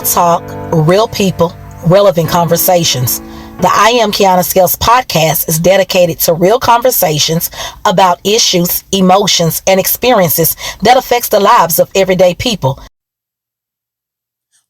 talk, real people, relevant conversations. The I Am Qiana Scales podcast is dedicated to real conversations about issues, emotions, and experiences that affects the lives of everyday people.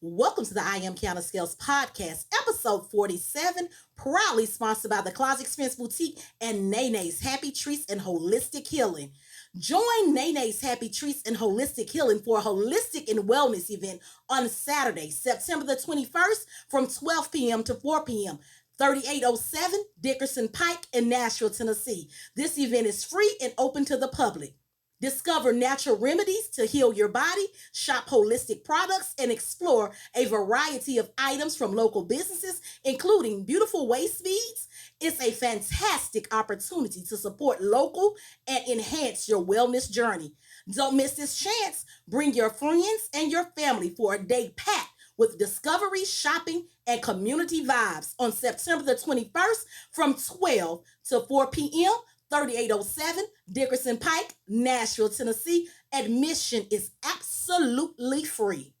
Welcome to the I Am Qiana Scales podcast, episode 47, proudly sponsored by the Closet Experience Boutique and Nene's Happy Treats and Holistic Healing. Join Nene's Happy Treats and Holistic Healing for a holistic and wellness event on Saturday, September the 21st from 12 p.m. to 4 p.m. 3807 Dickerson Pike in Nashville, Tennessee. This event is free and open to the public. Discover natural remedies to heal your body, shop holistic products, and explore a variety of items from local businesses, including beautiful waist beads. It's a fantastic opportunity to support local and enhance your wellness journey. Don't miss this chance. Bring your friends and your family for a day packed with discovery, shopping, and community vibes on September the 21st from 12 to 4 p.m. 3807 Dickerson Pike, Nashville, Tennessee. Admission is absolutely free.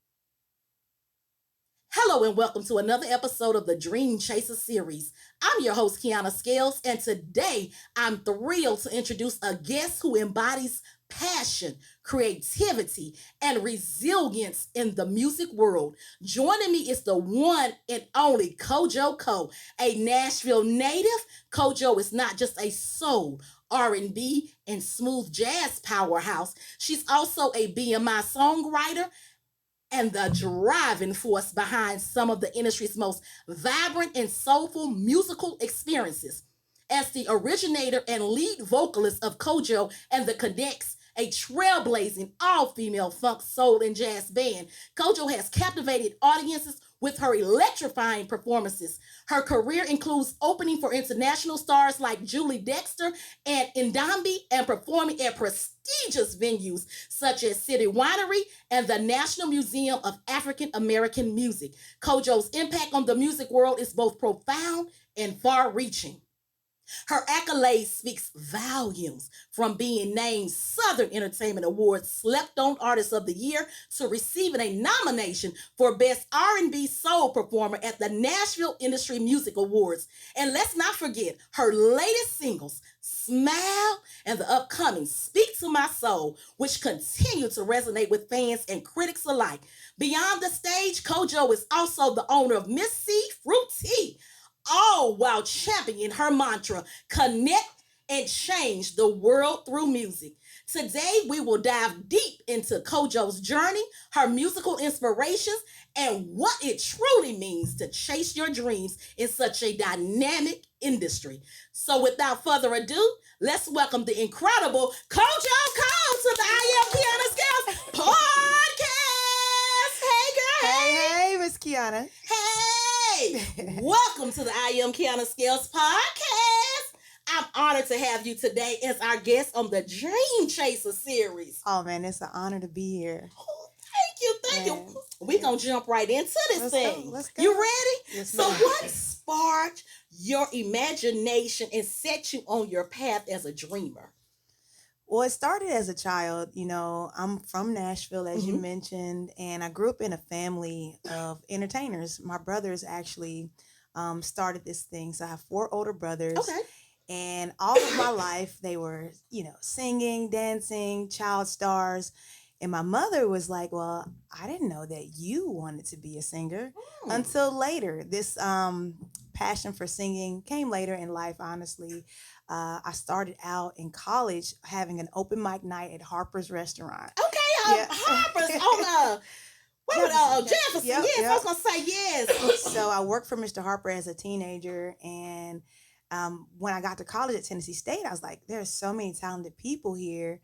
Hello and welcome to another episode of the Dream Chaser series. I'm your host, Qiana Scales, and today I'm thrilled to introduce a guest who embodies passion, creativity, and resilience in the music world. Joining me is the one and only CoJo Ko, a Nashville native. CoJo is not just a soul, R&B, and smooth jazz powerhouse. She's also a BMI songwriter and the driving force behind some of the industry's most vibrant and soulful musical experiences. As the originator and lead vocalist of CoJo and the Konectts, a trailblazing all-female funk, soul, and jazz band, CoJo has captivated audiences with her electrifying performances. Her career includes opening for international stars like Julie Dexter and N'Dambi and performing at prestigious venues such as City Winery and the National Museum of African American Music. CoJo's impact on the music world is both profound and far-reaching. Her accolades speaks volumes, from being named Southern Entertainment Awards Slept On Artist of the Year to receiving a nomination for Best R&B Soul Performer at the Nashville Industry Music Awards. And let's not forget her latest singles, Smile and the upcoming Speak to My Soul, which continue to resonate with fans and critics alike. Beyond the stage, CoJo is also the owner of Miss C Fruit Tea, all while championing her mantra, connect and change the world through music. Today, we will dive deep into CoJo's journey, her musical inspirations, and what it truly means to chase your dreams in such a dynamic industry. So without further ado, let's welcome the incredible CoJo Ko to the I Am Qiana Scales podcast. Hey, girl. Hey, Miss Qiana. Hey, welcome to the I Am Qiana Scales podcast. I'm honored to have you today as our guest on the Dream Chaser series. Oh, man, it's an honor to be here. Oh, thank you. We're going to jump right into this thing. Let's go. You ready? Yes, so ma'am. what sparked your imagination and set you on your path as a dreamer? Well, it started as a child. You know, I'm from Nashville, as you mentioned, and I grew up in a family of entertainers. My brothers actually started this thing. So I have 4 older brothers. Okay. And all of my life, they were, singing, dancing, child stars. And my mother was like, well, I didn't know that you wanted to be a singer until later. This passion for singing came later in life, honestly. I started out in college having an open mic night at Harper's Restaurant. Okay, Yeah. Harper's on Jefferson. Yep, Yes, yep. I was going to say yes. So I worked for Mr. Harper as a teenager, and when I got to college at Tennessee State, I was like, there's so many talented people here.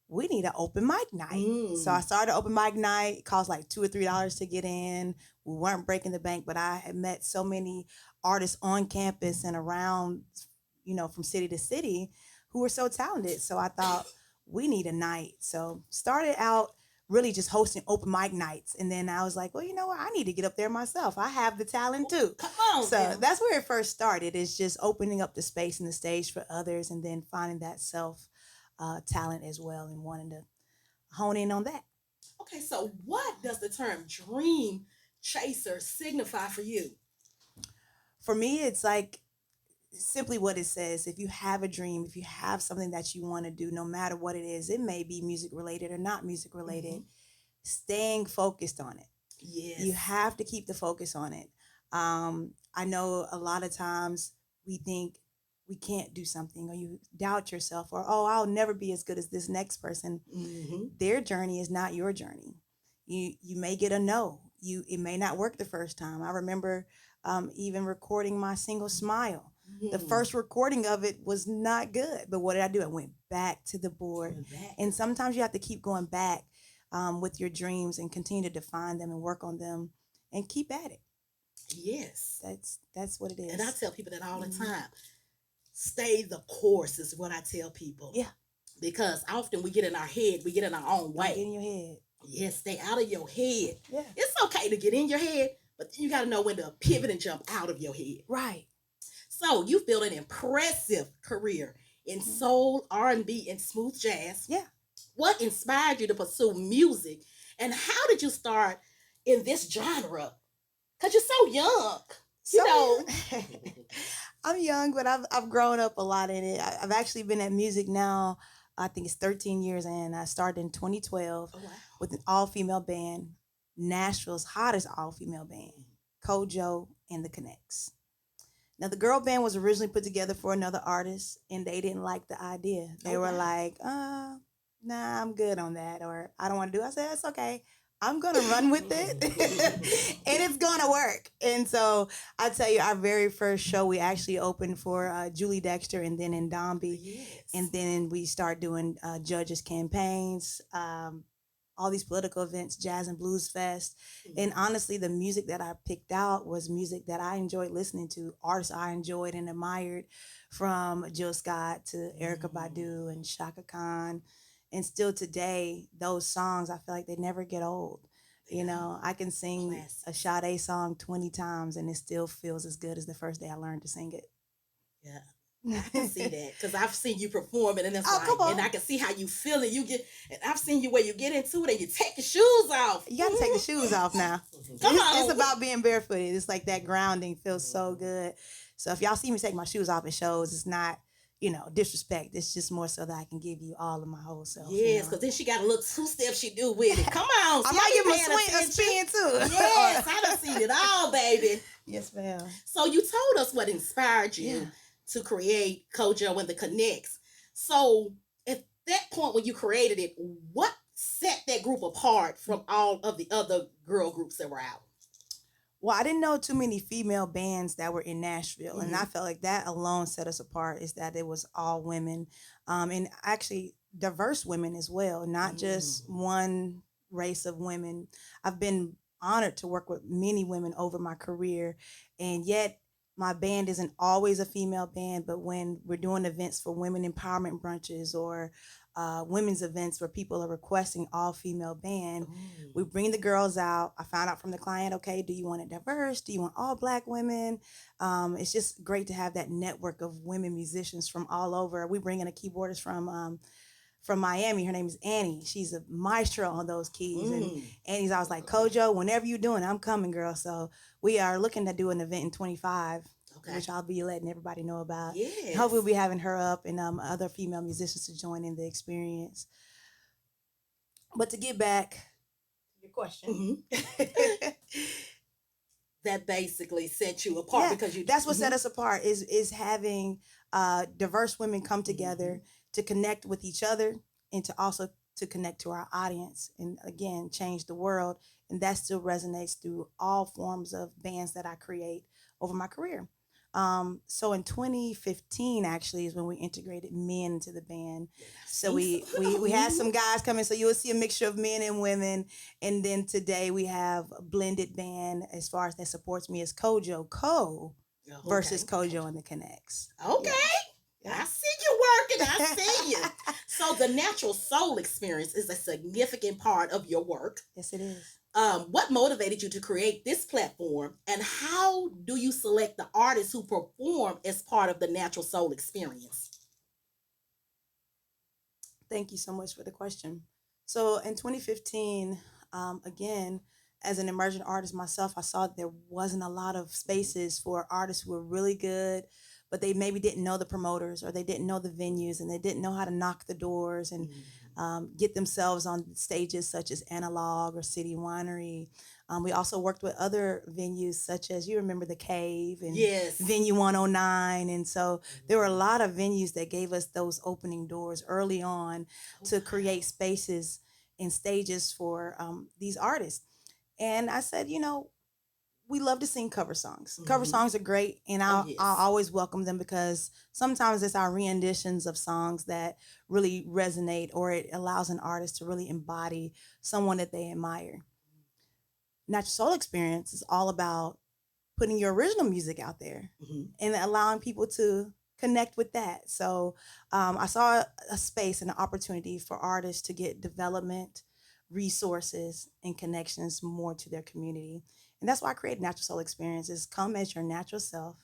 We need an open mic night. So I started open mic night. It cost like $2 or $3 to get in. We weren't breaking the bank, but I had met so many artists on campus and around, from city to city who were so talented. So I thought, we need a night. So started out really just hosting open mic nights. And then I was like, well, you know what? I need to get up there myself. I have the talent too. Come on. So now. that's where it first started, is just opening up the space and the stage for others, and then finding that self talent as well and wanting to hone in on that. Okay, so what does the term dream chaser signify for you? For me, it's like simply what it says. If you have a dream, if you have something that you want to do, no matter what it is, it may be music related or not music related, staying focused on it. Yes. You have to keep the focus on it. I know a lot of times we think we can't do something, or you doubt yourself, or, oh, I'll never be as good as this next person. Their journey is not your journey. You may get a no. It may not work the first time. I remember even recording my single Smile. The first recording of it was not good, but what did I do? I went back to the board. And sometimes you have to keep going back with your dreams and continue to define them and work on them and keep at it. Yes. That's what it is. And I tell people that all the time. Stay the course is what I tell people. Yeah. Because often we get in our head, we get in our own way. Get in your head. Yes, stay out of your head. Yeah. It's okay to get in your head, but you got to know when to pivot and jump out of your head. Right. So you've built an impressive career in soul, R&B, and smooth jazz. Yeah. What inspired you to pursue music, and how did you start in this genre? Because you're so young. You know. I'm young, but I've grown up a lot in it. I've actually been at music now, I think it's 13 years in. I started in 2012 with an all-female band, Nashville's hottest all-female band, CoJo and the Konectts. Now, the girl band was originally put together for another artist, and they didn't like the idea. They were like, nah, I'm good on that, or I don't want to do it. I said, it's okay. I'm going to run with it, and it's going to work. And so I tell you, our very first show, we actually opened for Julie Dexter and then N'Dambi. Yes. And then we start doing judges campaigns, all these political events, Jazz and Blues Fest. And honestly, the music that I picked out was music that I enjoyed listening to, artists I enjoyed and admired, from Jill Scott to Erykah Badu and Shaka Khan. And still today, those songs, I feel like they never get old. You know, I can sing a Sade song 20 times and it still feels as good as the first day I learned to sing it. Yeah. I can see that because I've seen you perform it, and it's and I can see how you feel it. And I've seen you where you get into it and you take your shoes off. You got to take the shoes off now. It's about being barefooted. It's like that grounding feels so good. So if y'all see me take my shoes off at shows, it's not, disrespect. It's just more so that I can give you all of my whole self. Yes, because then she got a little two-step she do with it. Come on. I might give a spin too. Yes, I done seen it all, baby. Yes, ma'am. So you told us what inspired you to create CoJo and the Konectts. So at that point when you created it, what set that group apart from all of the other girl groups that were out? Well, I didn't know too many female bands that were in Nashville, and I felt like that alone set us apart, is that it was all women, and actually diverse women as well, not just one race of women. I've been honored to work with many women over my career, and yet my band isn't always a female band, but when we're doing events for women empowerment brunches or women's events where people are requesting all female band, we bring the girls out. I found out from the client, okay, do you want it diverse? Do you want all Black women? It's just great to have that network of women musicians from all over. We bring in a keyboardist from Miami. Her name is Annie. She's a maestro on those keys. And Annie's always like, CoJo, whenever you're doing, I'm coming, girl. So we are looking to do an event in 25. Which I'll be letting everybody know about. Yes. Hopefully we'll be having her up and other female musicians to join in the experience. But to get back to your question. That basically set you apart because you. That's what set us apart is having diverse women come together to connect with each other and to also to connect to our audience and again change the world. And that still resonates through all forms of bands that I create over my career. So in 2015 actually is when we integrated men into the band. So we had some guys come in, so you will see a mixture of men and women. And then today we have a blended band as far as that supports me as CoJo Ko versus CoJo and the Konectts. Okay. Yeah. I see you working. I see you. So the natural soul experience is a significant part of your work. Yes, it is. What motivated you to create this platform, and how do you select the artists who perform as part of the natural soul experience? Thank you so much for the question. So in 2015, again, as an emerging artist myself, I saw that there wasn't a lot of spaces for artists who were really good, but they maybe didn't know the promoters or they didn't know the venues and they didn't know how to knock the doors and get themselves on stages such as Analog or City Winery. We also worked with other venues such as, you remember, The Cave and Yes. Venue 109. And so there were a lot of venues that gave us those opening doors early on to create spaces and stages for these artists. And I said, we love to sing cover songs. Cover songs are great, and I'll always welcome them because sometimes it's our renditions of songs that really resonate, or it allows an artist to really embody someone that they admire. Natural Soul Experience is all about putting your original music out there and allowing people to connect with that. So I saw a space and an opportunity for artists to get development, resources, and connections more to their community. And that's why I created Natural Soul Experiences. Come as your natural self,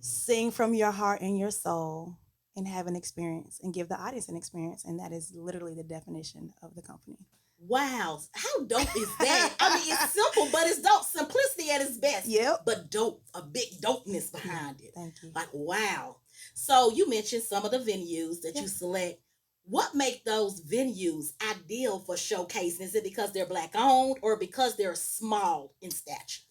sing from your heart and your soul, and have an experience and give the audience an experience. And that is literally the definition of the company. Wow. How dope is that? I mean, it's simple, but it's dope. Simplicity at its best. Yep. But dope, a big dopeness behind it. Thank you. Like, wow. So you mentioned some of the venues that you select. What make those venues ideal for showcasing? Is it because they're Black owned or because they're small in stature?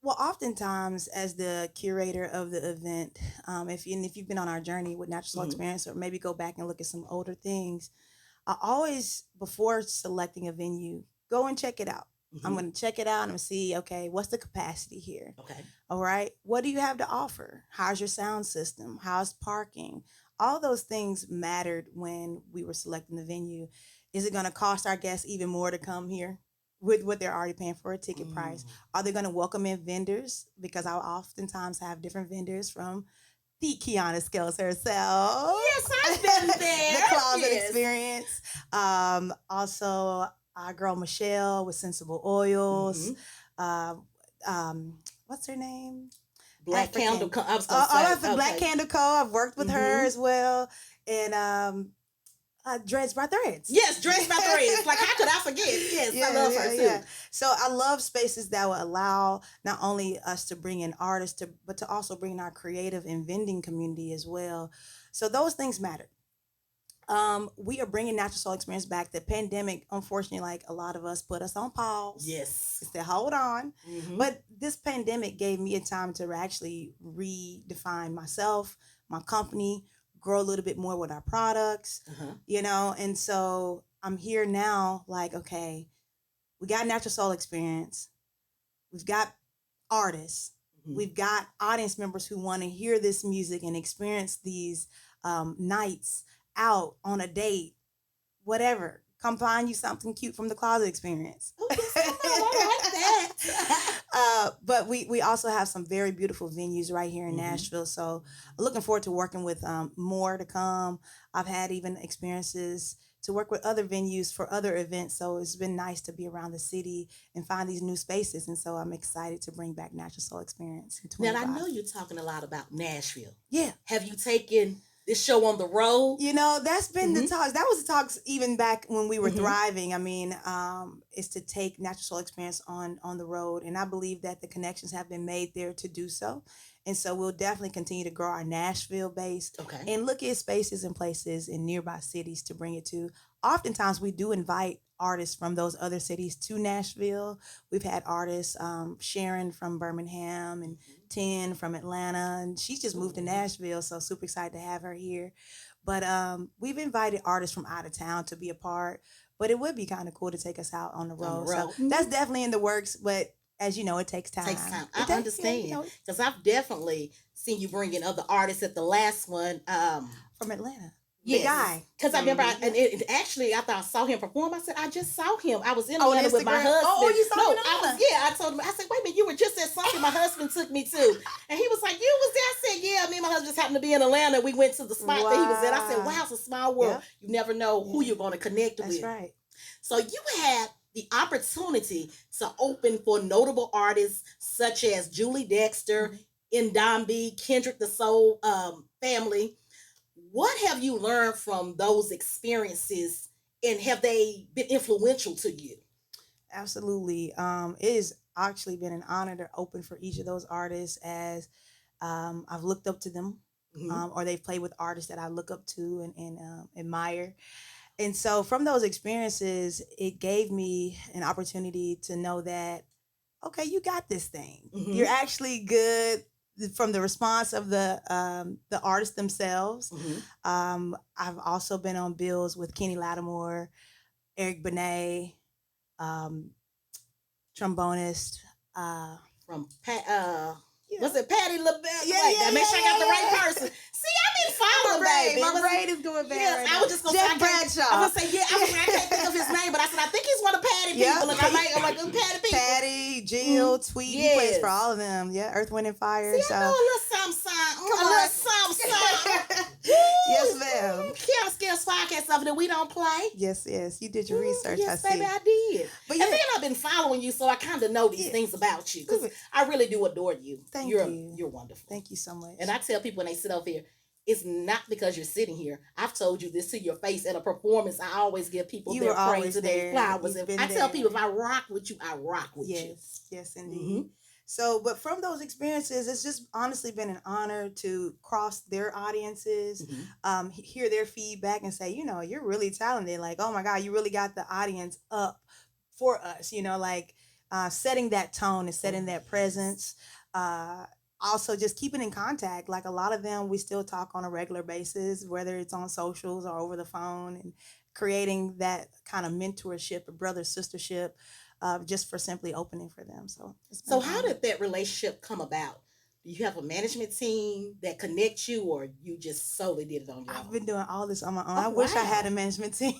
Well, oftentimes as the curator of the event, if you've been on our journey with Natural Soul Experience, or maybe go back and look at some older things, I always, before selecting a venue, go and check it out. I'm going to check it out and see, okay, what's the capacity here? Okay. All right. What do you have to offer? How's your sound system? How's parking? All those things mattered when we were selecting the venue. Is it going to cost our guests even more to come here with what they're already paying for a ticket price? Are they going to welcome in vendors? Because I oftentimes have different vendors from the Qiana Scales herself. Yes, I've been there. The Closet Experience. Also, our girl Michelle with Sensible Oils. What's her name? Black Candle Co. I was going to say. That's the Black Candle Co. I've worked with her as well. And Dreads by Threads. Yes, Dreads by Threads. Like, how could I forget? Yes, I love her too. Yeah. So I love spaces that will allow not only us to bring in artists, but to also bring in our creative and vending community as well. So those things matter. We are bringing Natural Soul Experience back. The pandemic, unfortunately, like a lot of us, put us on pause. Yes. It said, hold on. But this pandemic gave me a time to actually redefine myself, my company, grow a little bit more with our products, and so I'm here now, like, okay, we got Natural Soul Experience. We've got artists. We've got audience members who want to hear this music and experience these nights out on a date, whatever. Come find you something cute from the Closet Experience. Oh, yes, I like that. But we also have some very beautiful venues right here in Nashville. So looking forward to working with more to come. I've had even experiences to work with other venues for other events. So it's been nice to be around the city and find these new spaces. And so I'm excited to bring back Natural Soul Experience in 2025. Now, I know you're talking a lot about Nashville. Yeah. Have you taken this show on the road? That's been the talks. That was the talks even back when we were thriving. I mean, is to take Natural Soul Experience on the road. And I believe that the connections have been made there to do so. And so we'll definitely continue to grow our Nashville base and look at spaces and places in nearby cities to bring it to. Oftentimes we do invite artists from those other cities to Nashville. We've had artists, Sharon from Birmingham and Tin from Atlanta, and she's just moved to Nashville, so super excited to have her here. But we've invited artists from out of town to be a part, but it would be kind of cool to take us out on the road. So that's definitely in the works, but as you know, it takes time. I understand, because I've definitely seen you bring in other artists at the last one. From Atlanta. Yes. The guy. Because I remember, actually, after I saw him perform, I said, I just saw him. I was in Atlanta with my husband. Oh, you saw him in Atlanta? I told him, I said, wait a minute, you were just at something my husband took me to. And he was like, you was there? I said, yeah, me and my husband just happened to be in Atlanta. We went to the spot that he was at. I said, wow, it's a small world. You never know who you're going to connect with. That's right. So you had the opportunity to open for notable artists such as Julie Dexter, N'Dambi, Kendrick the Soul family. What have you learned from those experiences, and have they been influential to you? Absolutely. It has actually been an honor to open for each of those artists as I've looked up to them, or they've played with artists that I look up to and admire. And so from those experiences, it gave me an opportunity to know that, okay, you got this thing. You're actually good from the response of the artists themselves. I've also been on bills with Kenny Lattimore, Eric Benet, trombonist. From Yeah. was it Patty LaBelle? Yeah, make sure I got the right yeah. person. See, I've been following, baby. My brain is doing bad. Yes, right I now. was just gonna Jeff say, Bradshaw. I was gonna say, I can't think of his name, but I said I think he's one of Patty people. Look, I'm like Patty people. Patty, Jill, Tweet. He plays for all of them. Yeah, Earth, Wind, and Fire. See, I know a little something. A little something. Yes, ma'am. Qiana Scales podcast over there we don't play. Yes. You did your research. Yes, I see. baby, I did. But and then I've been following you, so I kind of know these things about you because I really do adore you. Thank you. You're wonderful. Thank you so much. And I tell people when they sit over here, it's not because you're sitting here. I've told you this to your face at a performance. I always give people their praise and their flowers. I tell people if I rock with you, I rock with you. Yes, indeed. So, but from those experiences, it's just honestly been an honor to cross their audiences, hear their feedback and say, you're really talented. Like, oh my God, you really got the audience up for us, like setting that tone and setting that presence. Also just keeping in contact. Like a lot of them, we still talk on a regular basis, whether it's on socials or over the phone, and creating that kind of mentorship, a brother sistership, just for simply opening for them. So how did that relationship come about? Do you have a management team that connects you, or you just solely did it on your own? I've been doing all this on my own. I wish I had a management team.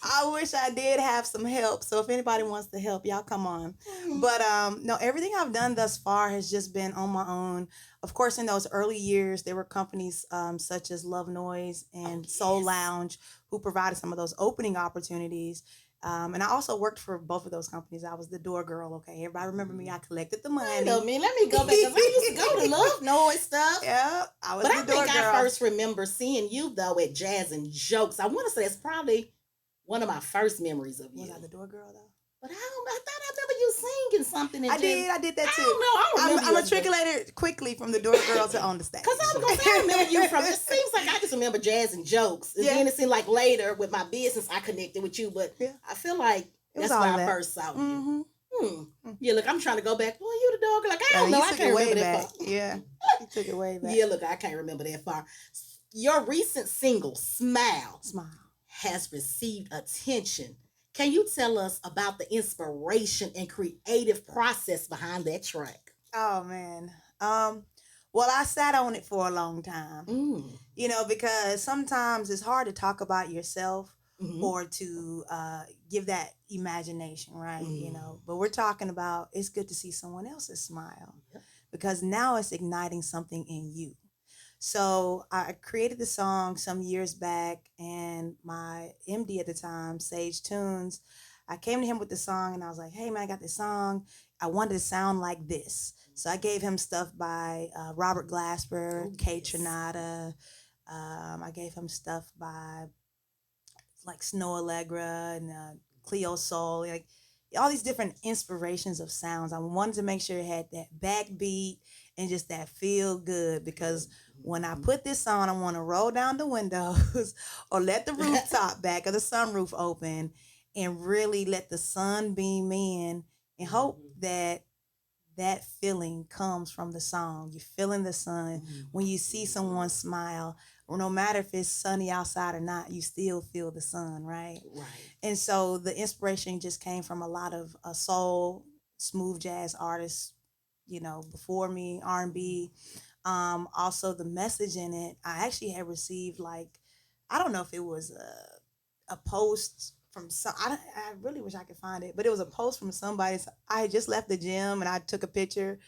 I wish I did have some help. So if anybody wants to help, y'all come on. But no, everything I've done thus far has just been on my own. Of course, in those early years, there were companies such as Love Noise and Soul Lounge who provided some of those opening opportunities. And I also worked for both of those companies. I was the door girl. Okay, everybody remember me. I collected the money. Let me go back because I used to go to Love Noise stuff. Yeah, I was. But the door girl. I first remember seeing you though at Jazz and Jokes. I want to say it's probably one of my first memories of you. Was I the door girl though? But I thought I remember you singing something. I did that too. I don't know. I'm matriculated quickly from the door girl to on the stage. Because I was going to say, I remember you from, it seems like I just remember Jazz and Jokes. And then it seemed like later with my business, I connected with you. But I feel like that's where I first saw you. Yeah, look, I'm trying to go back. Well, you the dog. Like, I don't know. I can't remember that far. Yeah, you took it way back. Yeah, look, I can't remember that far. Your recent single, Smile, has received attention. Can you tell us about the inspiration and creative process behind that track? Oh, man. Well, I sat on it for a long time, because sometimes it's hard to talk about yourself or to give that imagination, right? But we're talking about it's good to see someone else's smile because now it's igniting something in you. So I created the song some years back, and my MD at the time, Sage Tunes, I came to him with the song and I was like, hey man, I got this song. I wanted to sound like this. So I gave him stuff by Robert Glasper, Kay Trinata. I gave him stuff by like Snow Allegra and Cleo Soul, like all these different inspirations of sounds. I wanted to make sure it had that backbeat and just that feel good, because when I put this on, I want to roll down the windows or let the rooftop back or the sunroof open and really let the sun beam in and hope that that feeling comes from the song. You're feeling the sun. When you see someone smile, or no matter if it's sunny outside or not, you still feel the sun, right? Right. And so the inspiration just came from a lot of soul, smooth jazz artists, before me, R&B. Also the message in it, I actually had received I don't know if it was a post from I really wish I could find it, but it was a post from somebody. I had just left the gym and I took a picture,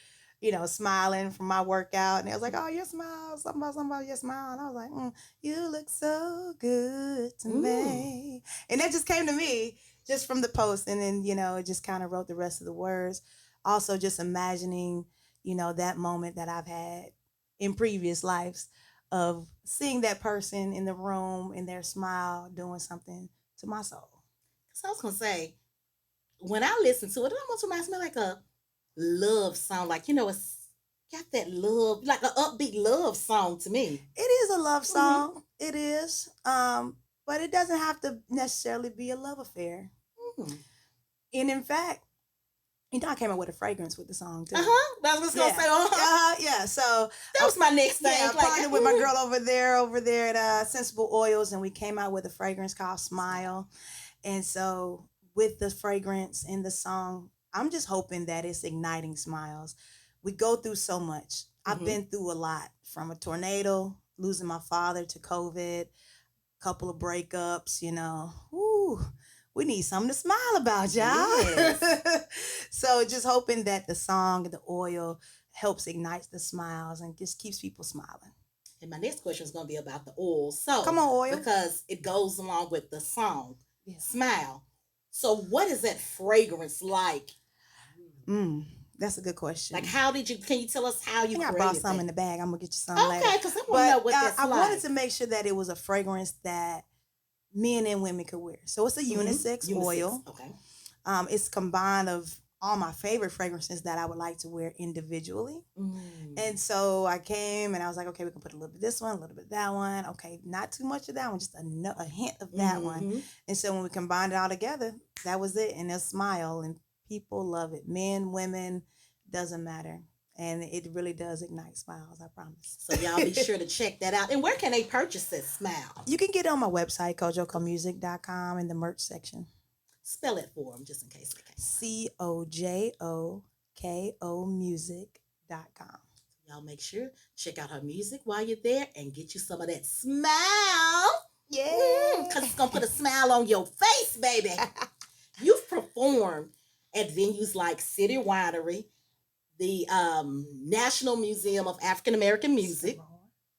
smiling from my workout, and it was like, oh, your smile, something about your smile, and I was like, you look so good to me, and that just came to me just from the post, and then it just kind of wrote the rest of the words. Also, just imagining, that moment that I've had in previous lives of seeing that person in the room and their smile doing something to my soul. So I was going to say, when I listen to it, it almost reminds me like a love song. Like, it's got that love, like an upbeat love song to me. It is a love song. It is. But it doesn't have to necessarily be a love affair. Mm. And in fact, I came up with a fragrance with the song too. That's what I was gonna say. Yeah. So that was my next thing. Yeah, I partnered with my girl over there at Sensible Oils, and we came out with a fragrance called Smile. And so with the fragrance and the song, I'm just hoping that it's igniting smiles. We go through so much. I've been through a lot, from a tornado, losing my father, to COVID, couple of breakups, Ooh, we need something to smile about, y'all. Yes. So just hoping that the song and the oil helps ignite the smiles and just keeps people smiling. And my next question is going to be about the oil. So come on, oil. Because it goes along with the song, Smile. So what is that fragrance like? That's a good question. Like, can you tell us how you created I brought some in the bag. I'm going to get you some later. Okay, because I want to know what that's I like. wanted to make sure that it was a fragrance that men and women could wear. So it's a unisex oil. Okay. It's combined of all my favorite fragrances that I would like to wear individually. And so I came and I was like, okay, we can put a little bit of this one, a little bit of that one. Okay, not too much of that one, just a hint of that one. And so when we combined it all together, that was it. And a smile, and people love it. Men, women, doesn't matter. And it really does ignite smiles, I promise. So y'all be sure to check that out. And where can they purchase this Smile? You can get it on my website, CoJoKomusic.com, in the merch section. Spell it for them, just in case they can't. CoJoKo music.com. Y'all make sure, check out her music while you're there and get you some of that smile. Yeah. Because it's going to put a smile on your face, baby. You've performed at venues like City Winery, the National Museum of African American Music,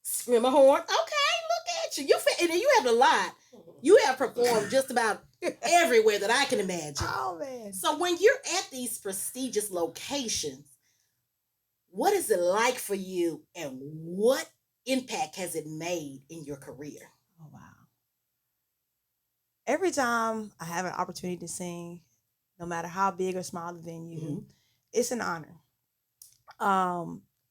Schermerhorn. Okay, look at you. You have a lot. You have performed just about everywhere that I can imagine. Oh, man. So when you're at these prestigious locations, what is it like for you, and what impact has it made in your career? Oh, wow. Every time I have an opportunity to sing, no matter how big or small the venue, it's an honor.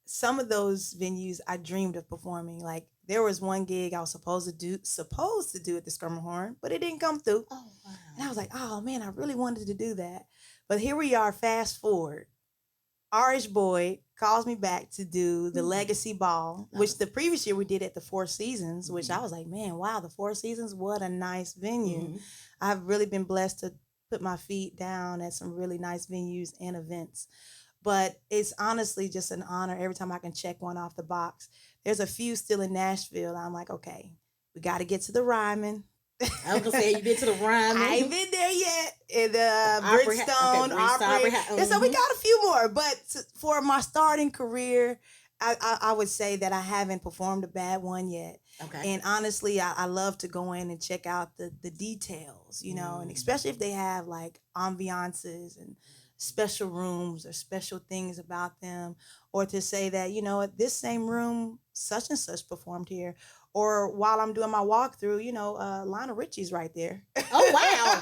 Some of those venues I dreamed of performing. Like, there was one gig I was supposed to do at the Schermerhorn, but it didn't come through. Oh, wow. And I was like, oh man, I really wanted to do that. But here we are, fast forward. R.H. Boyd calls me back to do the Legacy Ball, which the previous year we did at the Four Seasons, which I was like, man, wow, the Four Seasons, what a nice venue. I've really been blessed to put my feet down at some really nice venues and events. But it's honestly just an honor every time I can check one off the box. There's a few still in Nashville. I'm like, okay, we got to get to the Ryman. I was going to say, you been to the Ryman? I ain't been there yet. In Bridgestone, Opry. And so we got a few more. But for my starting career, I would say that I haven't performed a bad one yet. Okay. And honestly, I love to go in and check out the details, and especially if they have like ambiances and special rooms or special things about them, or to say that, this same room, such and such performed here. Or while I'm doing my walkthrough, Lionel Richie's right there. Oh, wow.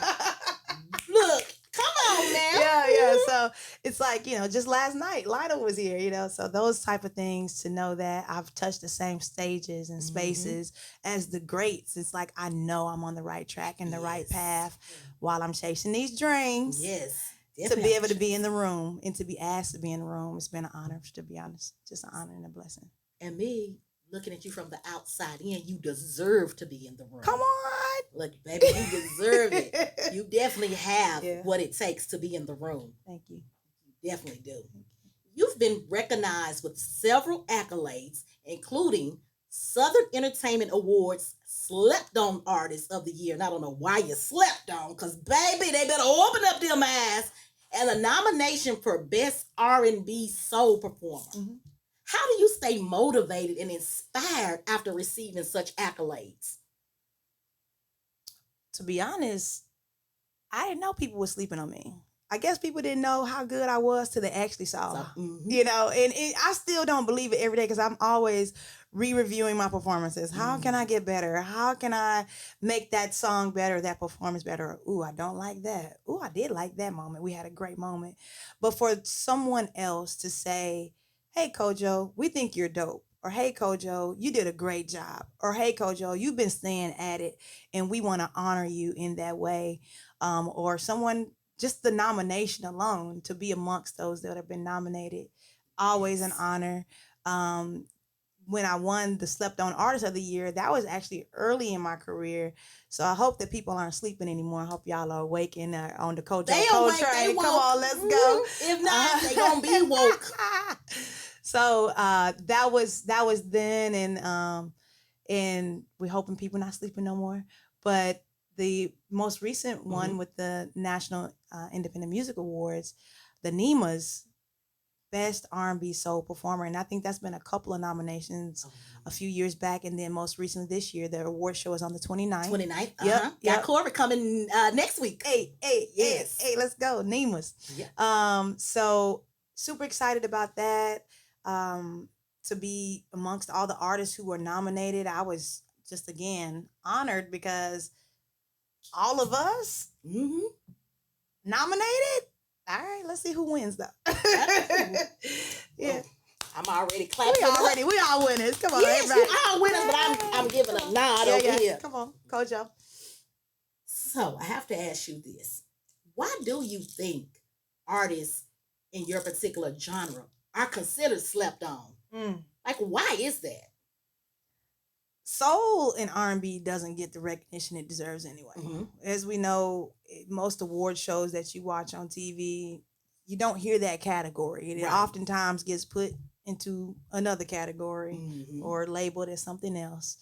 Look, come on now. Yeah. So it's like, just last night, Lionel was here, so those type of things, to know that I've touched the same stages and spaces as the greats. It's like, I know I'm on the right track and the right path while I'm chasing these dreams. Yes. To be able to be in the room and to be asked to be in the room, it's been an honor, to be honest. Just an honor and a blessing. And me, looking at you from the outside in, you deserve to be in the room. Come on. Look, baby, you deserve it. You definitely have what it takes to be in the room. Thank you. You definitely do. You've been recognized with several accolades, including Southern Entertainment Awards Slept On Artist of the Year. And I don't know why you slept on, because, baby, they better open up them eyes. And a nomination for Best R&B Soul Performer. How do you stay motivated and inspired after receiving such accolades? To be honest, I didn't know people were sleeping on me. I guess people didn't know how good I was till they actually saw, mm-hmm. you know, and I still don't believe it every day because I'm always re-reviewing my performances. How can I get better? How can I make that song better, that performance better? Ooh, I don't like that. Ooh, I did like that moment. We had a great moment. But for someone else to say, hey, CoJo, we think you're dope. Or, hey, CoJo, you did a great job. Or, hey, CoJo, you've been staying at it and we want to honor you in that way. Or someone, just the nomination alone to be amongst those that have been nominated, always an honor. When I won the Slept On Artist of the Year, that was actually early in my career. So I hope that people aren't sleeping anymore. I hope y'all are awake and on the CoJo Ko train. Come on, let's go. If not, they gonna be woke. So that was then, and we're hoping people not sleeping no more. But the most recent one with the National Independent Music Awards, the NEMAs, Best R&B Soul Performer, and I think that's been a couple of nominations a few years back, and then most recently this year, the award show is on the 29th. 29th. Yep. Got Corey coming next week. Hey, let's go, NEMAs. Yeah. So super excited about that. To be amongst all the artists who were nominated, I was just again honored because all of us nominated. All right, let's see who wins though. Yeah, I'm already clapping. We all winners. Come on, yes, everybody. we all winners, but I'm giving a nod over here. Come on, CoJo. So I have to ask you this: why do you think artists in your particular genre are considered slept on? Like, why is that? Soul and R&B doesn't get the recognition it deserves anyway. As we know, most award shows that you watch on TV, you don't hear that category. It oftentimes gets put into another category or labeled as something else.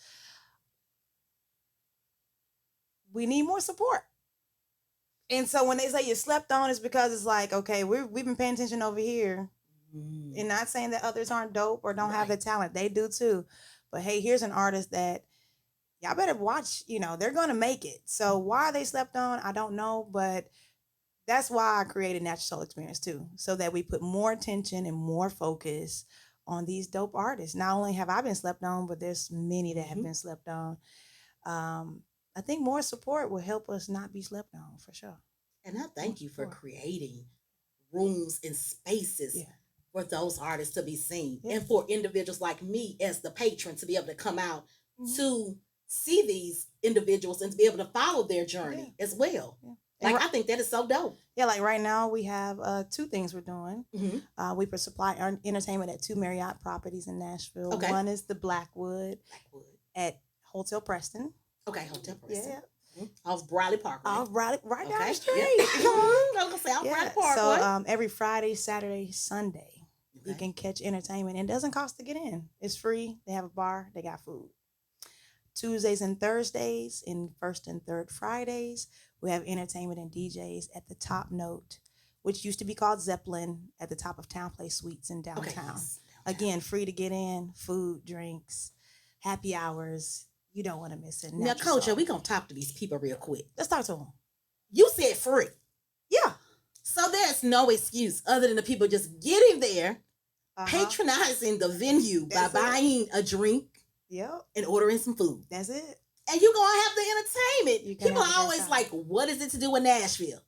We need more support. And so when they say you slept on, it's because it's like, okay, we've been paying attention over here. And not saying that others aren't dope or don't have the talent. They do too. But hey, here's an artist that y'all better watch. You know, they're going to make it. So why are they slept on? I don't know. But that's why I created Natural Soul Experience too. So that we put more attention and more focus on these dope artists. Not only have I been slept on, but there's many that have been slept on. I think more support will help us not be slept on for sure. And I thank you for creating rooms and spaces for those artists to be seen and for individuals like me as the patron to be able to come out to see these individuals and to be able to follow their journey as well. Like, I think that is so dope. Yeah, like right now we have two things we're doing. We supply our entertainment at 2 Marriott properties in Nashville. Okay. One is the Blackwood at Hotel Preston. Okay, Hotel Preston. Off Briley Parkway. Right down the street. Come on. I was going to say off Briley Parkway. So every Friday, Saturday, Sunday, you can catch entertainment. And it doesn't cost to get in. It's free. They have a bar. They got food. Tuesdays and Thursdays and first and third Fridays, we have entertainment and DJs at the Top Note, which used to be called Zeppelin, at the top of Town Place Suites in downtown. Okay, Again, free to get in, food, drinks, happy hours. You don't want to miss it. Now, CoJo, we're going to talk to these people real quick. Let's talk to them. You said free. Yeah. So there's no excuse other than the people just getting there, patronizing the venue by buying a drink and ordering some food. That's it. And you're going to have the entertainment. People are always like, what is it to do in Nashville?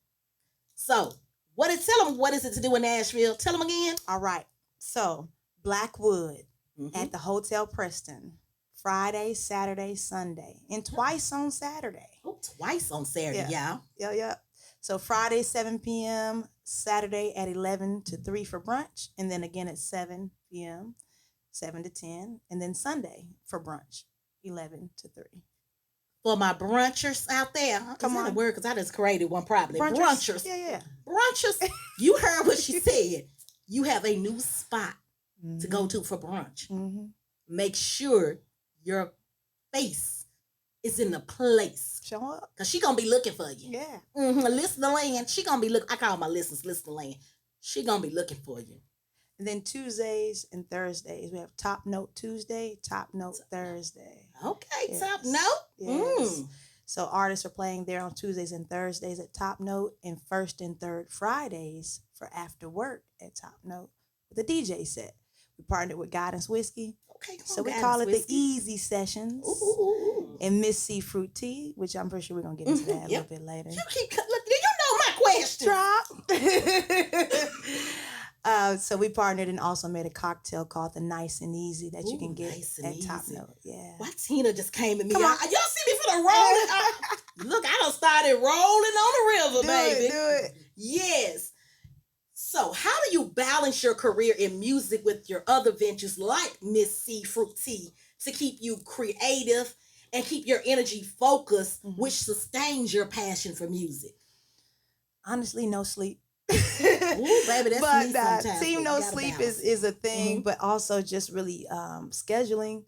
So, tell them what is it to do in Nashville? Tell them again. All right. So, Blackwood at the Hotel Preston. Friday, Saturday, Sunday, and twice on Saturday. Oh, twice on Saturday, y'all. Yeah. So Friday, 7 p.m., Saturday at 11 to 3 for brunch, and then again at 7 p.m., 7 to 10, and then Sunday for brunch, 11 to 3. For my brunchers out there, come on, a word because I just created one probably. Brunchers. Yeah. Brunchers. You heard what she said. You have a new spot to go to for brunch. Make sure your face is in the place. Show up. Because she going to be looking for you. Yeah. Listen to land. She going to be looking. I call my listeners listen to land. She going to be looking for you. And then Tuesdays and Thursdays, we have Top Note Tuesday, Top Note Thursday. Okay, yes. Top Note. Yes. So artists are playing there on Tuesdays and Thursdays at Top Note, and first and third Fridays for after work at Top Note with a DJ set. We partnered with Guidance Whiskey. Okay, so we call it the Easy Sessions. Ooh. And Miss Seafruit Tea, which I'm pretty sure we're going to get into that a little bit later. You keep, look, you know my question. Drop. So we partnered and also made a cocktail called the Nice and Easy that you can get at Top Note. Yeah. Why Tina just came to me? Y'all see me for the rolling? Look, I done started rolling on the river, baby. Do it. Yes. So how do you balance your career in music with your other ventures like Miss Seafruit Tea to keep you creative and keep your energy focused, which sustains your passion for music? Honestly, no sleep. Ooh, baby, that's but me sometimes. Team No Sleep is a thing, but also just really scheduling.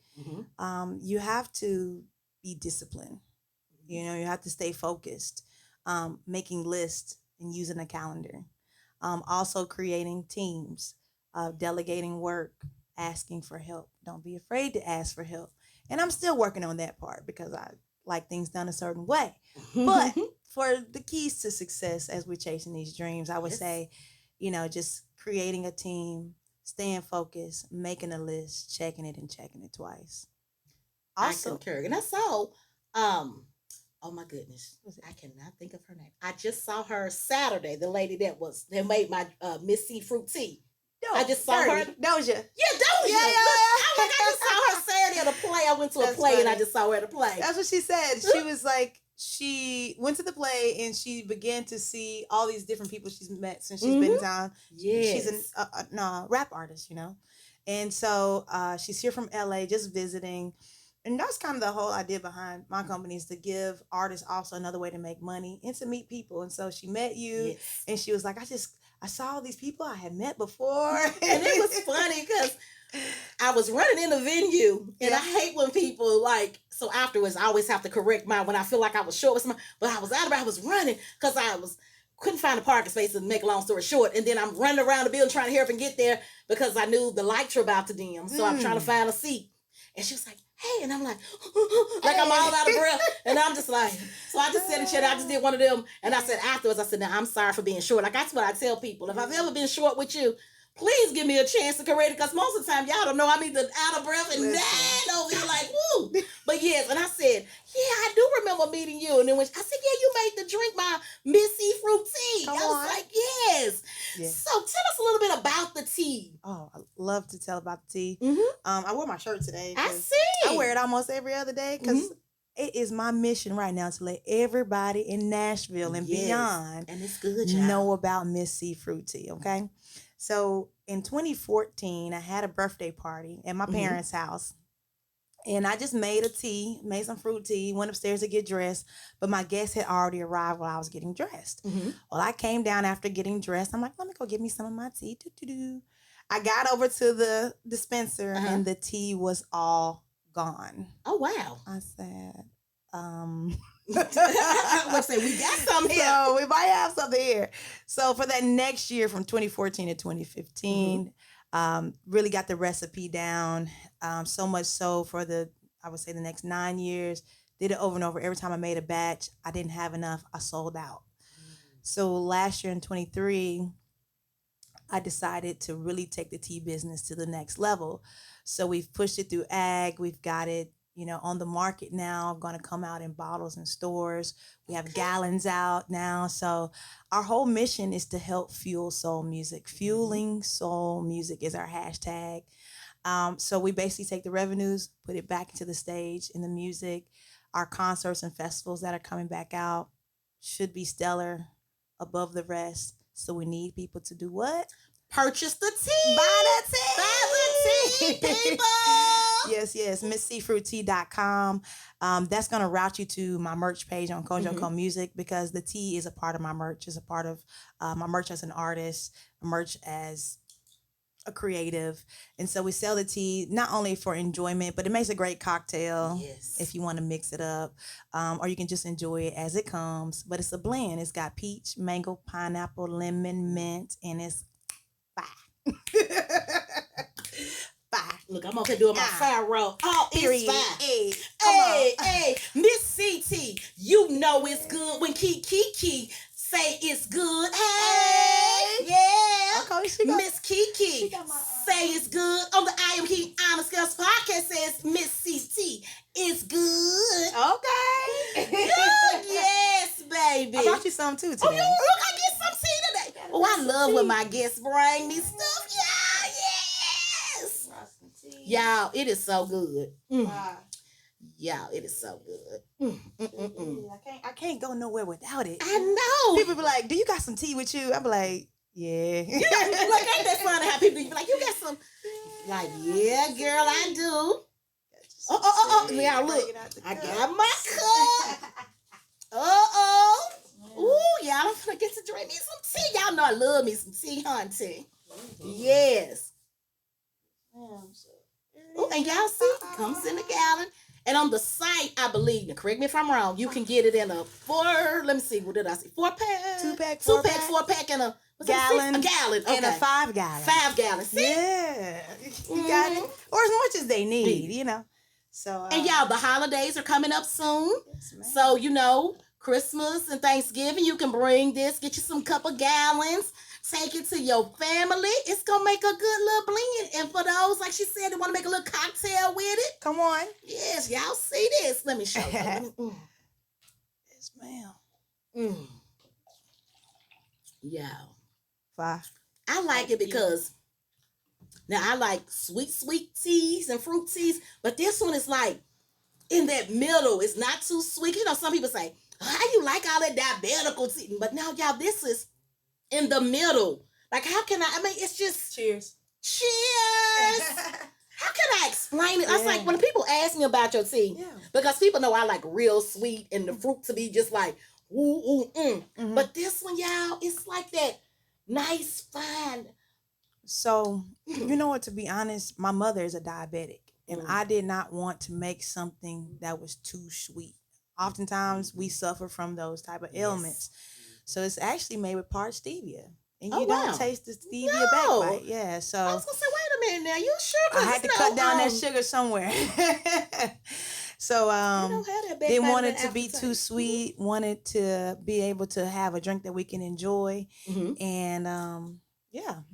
You have to be disciplined. You know, you have to stay focused, making lists and using a calendar. Also creating teams, delegating work, asking for help. Don't be afraid to ask for help. And I'm still working on that part because I like things done a certain way. But for the keys to success as we're chasing these dreams, I would say, you know, just creating a team, staying focused, making a list, checking it twice. Also, I concur. And I saw, oh my goodness, I cannot think of her name. I just saw her Saturday, the lady that made my Miss Seafruit Tea. I just saw her. Doja. Yeah, Doja. Yeah. I just saw her Saturday at a play. I went to a play and I just saw her at a play. That's what she said. She was like, she went to the play and she began to see all these different people she's met since she's been in town. Yes. She's a rap artist, you know. And so she's here from LA just visiting. And that's kind of the whole idea behind my company, is to give artists also another way to make money and to meet people. And so she met you and she was like, I saw all these people I had met before. And it was funny because I was running in the venue and I hate when people so afterwards I always have to correct when I feel like I was short with somebody, but I was out of it. I was running because couldn't find a parking space, to make a long story short. And then I'm running around the building trying to hurry up and get there because I knew the lights were about to dim. So I'm trying to find a seat. And she was like, hey, and I'm like, I'm all out of breath. And I'm just like, so I just sat in the chair. I just did one of them. And I said afterwards, I said, now I'm sorry for being short. Like, that's what I tell people. If I've ever been short with you, please give me a chance to correct it. Because most of the time, y'all don't know, I'm either out of breath and dead over here like, woo. But yes, and I said, yeah, I do remember meeting you. And then I said, yeah, you made the drink my Miss Seafruit Tea. I was like, yes. So tell us a little bit about the tea. Oh, I love to tell about the tea. I wore my shirt today. I see. I wear it almost every other day because it is my mission right now to let everybody in Nashville and beyond and it's good, know about Miss Seafruit Tea, okay? So in 2014, I had a birthday party at my parents' house. And I just made made some fruit tea, went upstairs to get dressed, but my guests had already arrived while I was getting dressed. Well, I came down after getting dressed. I'm like, let me go get me some of my tea. I got over to the dispenser and the tea was all gone. Oh, wow. I said, let's say we got something here. So we might have something here. So for that next year, from 2014 to 2015, really got the recipe down. So much so for I would say the next 9 years, did it over and over. Every time I made a batch, I didn't have enough. I sold out. So last year in 23, I decided to really take the tea business to the next level. So we've pushed it through ag. We've got it, on the market now, going to come out in bottles in stores. We have gallons out now. So our whole mission is to help fuel soul music. Fueling soul music is our hashtag. So we basically take the revenues, put it back into the stage in the music. Our concerts and festivals that are coming back out should be stellar, above the rest. So we need people to do what? Purchase the tea. Buy the tea. Buy the tea, people. Yes. MissSeafruitTea.com. That's going to route you to my merch page on CoJo Ko Music, because the tea is a part of my merch, is a part of my merch as an artist, merch as a creative. And so we sell the tea not only for enjoyment, but it makes a great cocktail if you want to mix it up, or you can just enjoy it as it comes. But it's a blend. It's got peach, mango, pineapple, lemon, mint, and it's fire. Look, I'm over here doing my fire roll. Oh, it's fire. Hey, Miss CT, you know it's good when Kiki say it's good. Hey, yeah. Okay, Miss Kiki say it's good. On the I Am Qiana Scales podcast says Miss CT is good. Okay. Yes, baby. I brought you some too today. Oh, look, I get some tea today. Oh, I love when my guests bring me stuff. Yeah, yes. Y'all, it is so good. Y'all, it is so good. I can't go nowhere without it. I know. People be like, "Do you got some tea with you?" I be like, "Yeah." Like, ain't that funny how people be like, "You got some?" Like, yeah, girl, I do. Oh. Yeah, look, I got my cup. Ooh, y'all, I'm gonna get to drink me some tea. Y'all know I love me some tea, hunty. Yes. Ooh, and y'all see, it comes in a gallon. And on the site, I believe, now correct me if I'm wrong, you can get it in a 4, let me see, what did I say? 4-pack? 2-pack, 4-pack, and a gallon. A gallon. Okay. And a 5 gallon. 5 gallons. See? Yeah. You got it. Or as much as they need, you know. So and y'all, the holidays are coming up soon. Yes, so, you know, Christmas and Thanksgiving, you can bring this, get you some couple gallons, take it to your family. It's going to make a good little blend. And for those, like she said, that want to make a little cocktail with it. Come on. Yes, y'all see this. Let me show you. Yes, ma'am. Y'all. 5. I like it because now I like sweet teas and fruit teas, but this one is like in that middle. It's not too sweet. You know, some people say, how you like all that diabetical tea? But now, y'all, this is in the middle. Like, how can I mean, it's just Cheers. How can I explain it? I was like, when people ask me about your tea, because people know I like real sweet and the fruit to be just like, Mm-hmm. But this one, y'all, it's like that nice, fine. So, you know what, to be honest, my mother is a diabetic, and I did not want to make something that was too sweet. Oftentimes, we suffer from those type of ailments. So it's actually made with part stevia. And you don't taste the stevia backbite. Yeah, so I was going to say, wait a minute now. You sure? I had to cut down that sugar somewhere. So didn't want it to be too sweet, wanted to be able to have a drink that we can enjoy. And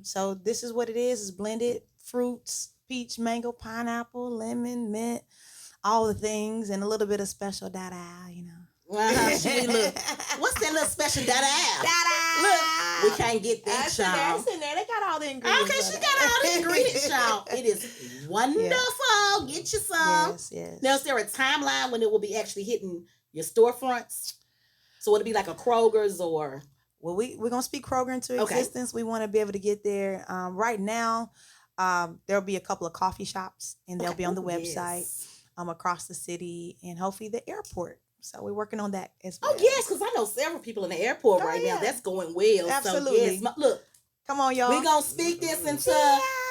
so this is what it is. It's blended fruits, peach, mango, pineapple, lemon, mint, all the things, and a little bit of special dada, you know. Look, what's that little special dada? Look, we can't get that, y'all. That's in there. They got all the ingredients. Okay, she got all the ingredients, y'all. It is wonderful. Get you some. Yes. Now, is there a timeline when it will be actually hitting your storefronts? So would it be like a Kroger's or? Well, we're going to speak Kroger into existence. We want to be able to get there. Right now, there'll be a couple of coffee shops, and they'll be on the website across the city, and hopefully the airport. So we're working on that as well. Oh, yes, because I know several people in the airport right now. That's going well. Absolutely. So, yes, look. Come on, y'all. We're going to speak this into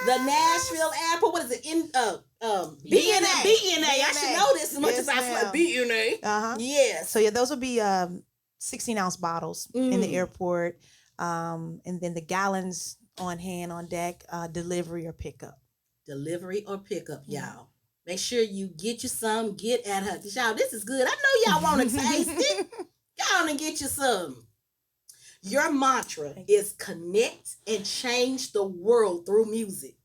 the Nashville airport. What is it? BNA. I should know this as much as I say BNA. Yes. So, those will be 16-ounce bottles in the airport. And then the gallons on hand, on deck, delivery or pickup. Y'all. Make sure you get you some. Get at her. Y'all, this is good. I know y'all want to taste it. Y'all want to get you some. Your mantra is connect and change the world through music.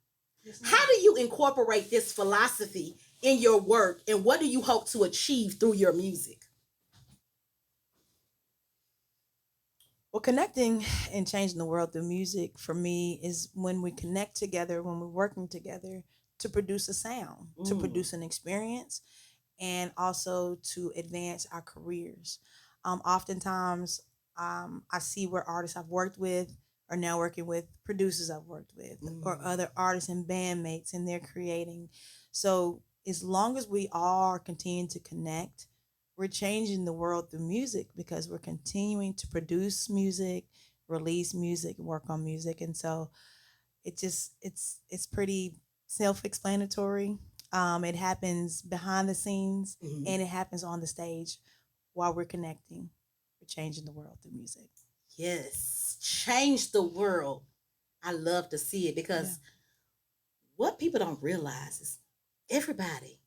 How do you incorporate this philosophy in your work, and what do you hope to achieve through your music? Well, connecting and changing the world through music for me is when we connect together, when we're working together to produce a sound, to produce an experience, and also to advance our careers. Oftentimes, I see where artists I've worked with are now working with producers I've worked with or other artists and bandmates, and they're creating. So as long as we are continuing to connect, we're changing the world through music because we're continuing to produce music, release music, work on music. And so it's pretty self-explanatory. It happens behind the scenes and it happens on the stage while we're connecting. We're changing the world through music. Yes, change the world. I love to see it because what people don't realize is everybody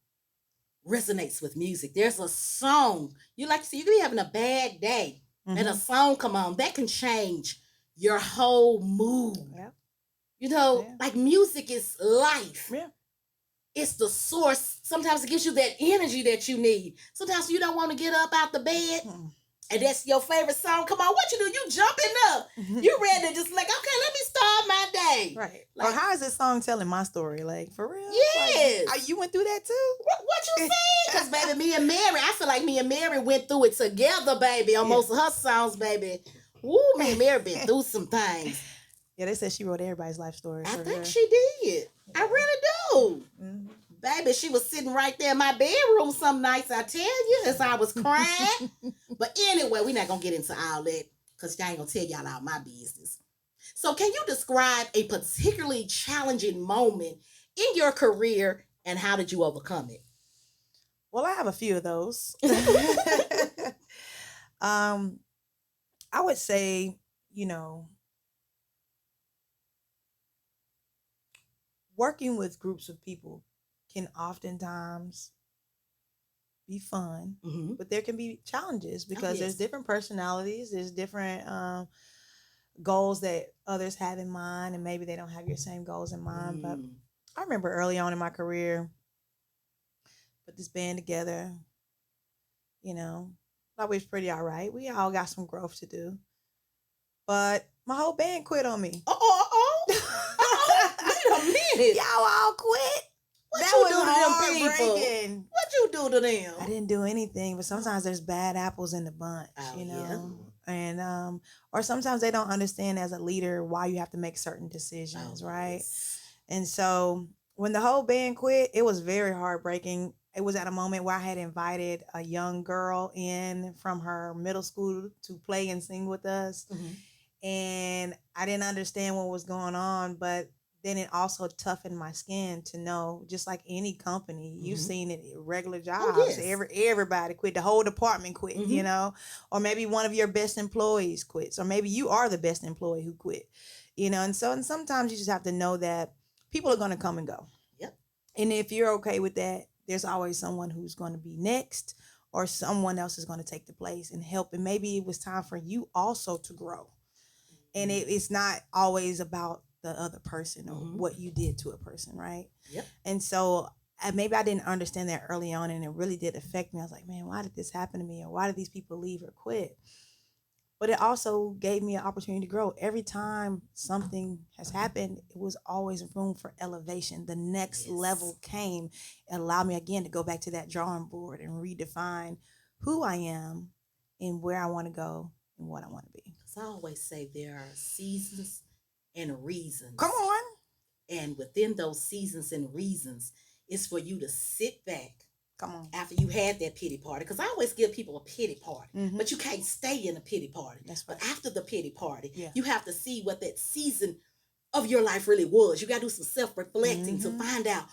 resonates with music. There's a song you like to see. You can be having a bad day, and a song come on that can change your whole mood. Yeah. You know, like music is life. Yeah. It's the source. Sometimes it gives you that energy that you need. Sometimes you don't want to get up out the bed. And that's your favorite song. Come on, what you do? You jumping up. You ready to just like, okay, let me start my day. Right. Like, or how is this song telling my story? Like, for real? Yes. Like, you went through that too? What you saying? Because, baby, me and Mary, I feel like me and Mary went through it together, baby, on most of her songs, baby. Woo, me and Mary been through some things. Yeah, they said she wrote everybody's life story. I think she did. I really do. Baby, she was sitting right there in my bedroom some nights, I tell you, as I was crying. But anyway, we're not going to get into all that because y'all ain't going to tell y'all all my business. So can you describe a particularly challenging moment in your career and how did you overcome it? Well, I have a few of those. I would say, you know, working with groups of people can oftentimes be fun, but there can be challenges because there's different personalities, there's different goals that others have in mind, and maybe they don't have your same goals in mind. But I remember early on in my career, put this band together, you know, thought we was pretty all right. We all got some growth to do. But my whole band quit on me. Wait a minute. Y'all all quit. What That you was do to them people? heartbreaking. What you do to them? I didn't do anything, but sometimes there's bad apples in the bunch, you know? And or sometimes they don't understand as a leader why you have to make certain decisions, right? Yes. And so when the whole band quit, it was very heartbreaking. It was at a moment where I had invited a young girl in from her middle school to play and sing with us. And I didn't understand what was going on, but then it also toughened my skin to know, just like any company, you've seen it at regular jobs. Everybody quit. The whole department quit, you know, or maybe one of your best employees quits, or maybe you are the best employee who quit, you know. And sometimes you just have to know that people are going to come and go. And if you're okay with that, there's always someone who's going to be next, or someone else is going to take the place and help. And maybe it was time for you also to grow. And it's not always about the other person or what you did to a person, right? And so maybe I didn't understand that early on, and it really did affect me. I was like, man, why did this happen to me? Or why did these people leave or quit? But it also gave me an opportunity to grow. Every time something has happened, it was always room for elevation. The next level came and allowed me again to go back to that drawing board and redefine who I am and where I want to go and what I want to be. Because I always say there are seasons and reasons. Come on. And within those seasons and reasons, it's for you to sit back. Come on. After you had that pity party. Because I always give people a pity party. But you can't stay in a pity party. That's right. But after the pity party, you have to see what that season of your life really was. You got to do some self-reflecting to find out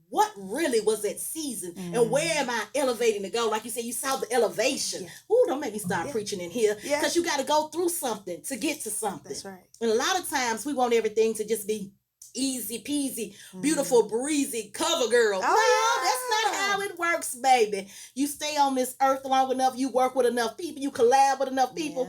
what really was that season and where am I elevating to go? Like you said, you saw the elevation. Ooh, don't make me start preaching in here. Because you got to go through something to get to something. That's right. And a lot of times we want everything to just be easy peasy, beautiful, breezy, cover girl. That's not how it works, baby. You stay on this earth long enough, you work with enough people, you collab with enough people.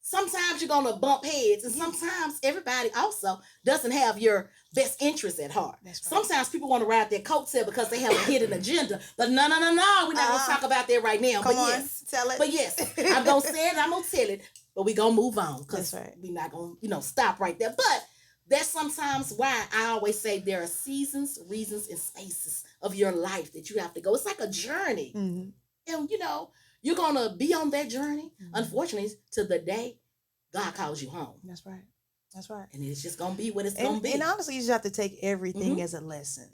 Sometimes you're going to bump heads, and sometimes everybody also doesn't have your best interest at heart. Sometimes people want to ride their coattail because they have a hidden agenda. But no. We're not going to talk about that right now. Come on, tell it. But yes, I'm going to say it, I'm going to tell it, but we're going to move on because we're not going to, stop right there. But that's sometimes why I always say there are seasons, reasons, and spaces of your life that you have to go. It's like a journey. And, you're going to be on that journey, unfortunately, to the day God calls you home. That's right. That's right. And it's just going to be what it's going to be. And honestly, you just have to take everything as a lesson.